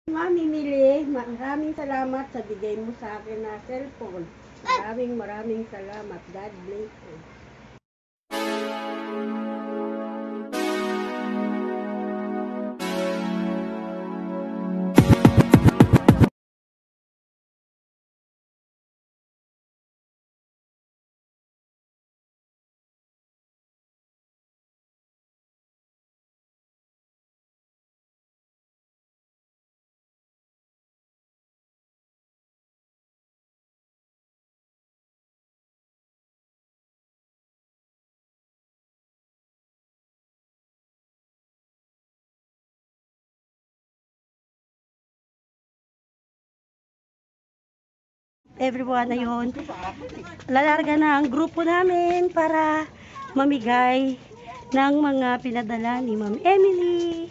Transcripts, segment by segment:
Mami Mili, maraming salamat sa bigay mo sa akin na cellphone. Maraming salamat. God bless you. Everyone, ayun, lalarga na ang grupo namin para mamigay ng mga pinadala ni Ma'am Emily.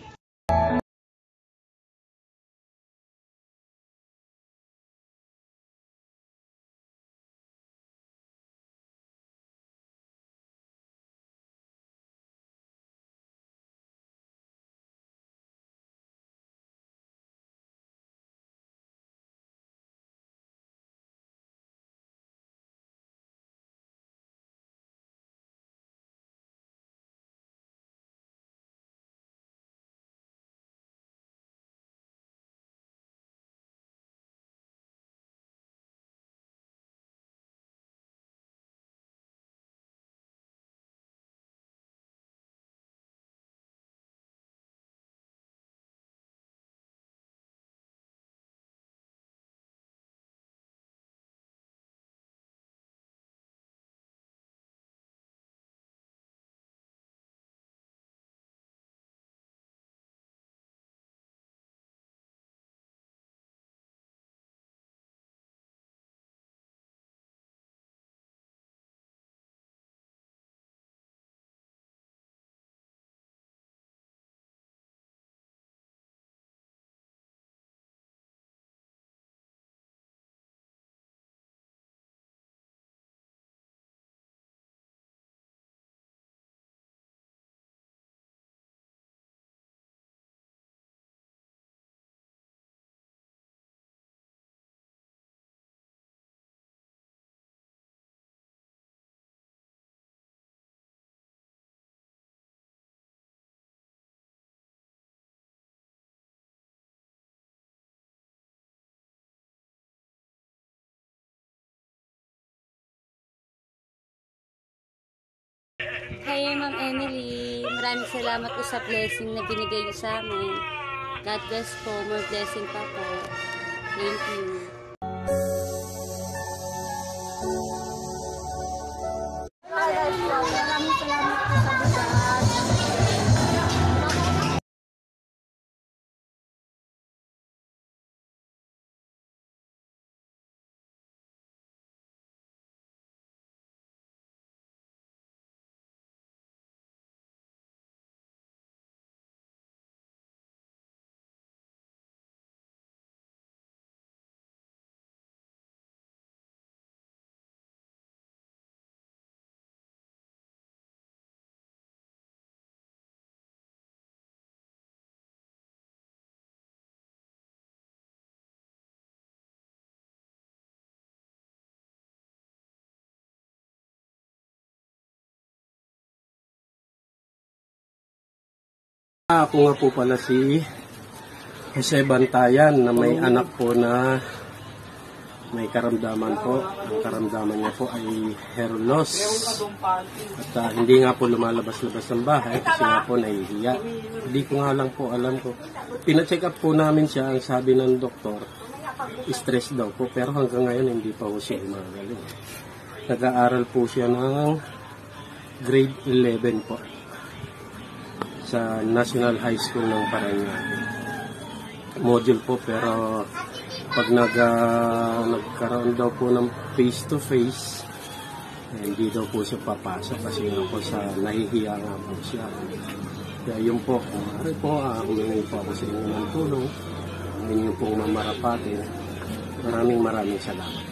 Hi, Ma'am Emily. Maraming salamat po sa blessing na binigay niyo sa amin. God bless po. More blessing pa po. Thank you. Maraming salamat po sa bigas. Ako nga po pala si Jose Bantayan na may anak po na may karamdaman po. Ang karamdaman niya po ay hair loss. At hindi nga po lumalabas-labas ng bahay kasi nga po nahihiya. Hindi ko nga lang po alam ko. Pina-check up po namin siya, ang sabi ng doktor, stress daw po. Pero hanggang ngayon hindi pa po siya gumagaling. Nag-aaral po siya ng grade 11 po sa National High School ng Parañaque. Module po, pero pag nagkaroon daw po ng face-to-face, hindi daw po siya papasok kasi nga po sa nahihiya nga po siya. Kaya yun po, kumari po, humingi po ako sa inyo ng tulong, humingi po mamarapati. Maraming salamat.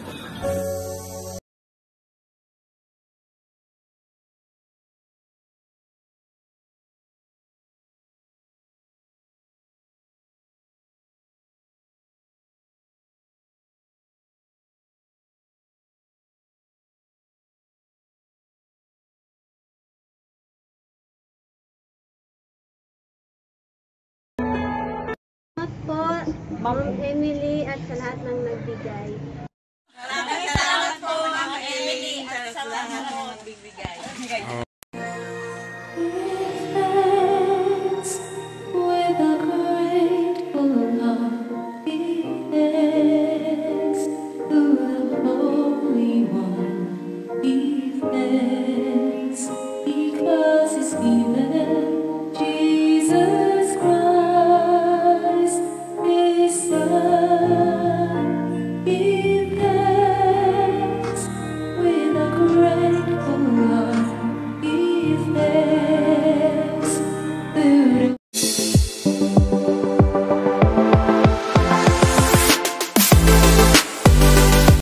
po, Ma'am Emily at sa lahat ng nagbigay. Maraming salamat po, Ma'am Emily, at sa lahat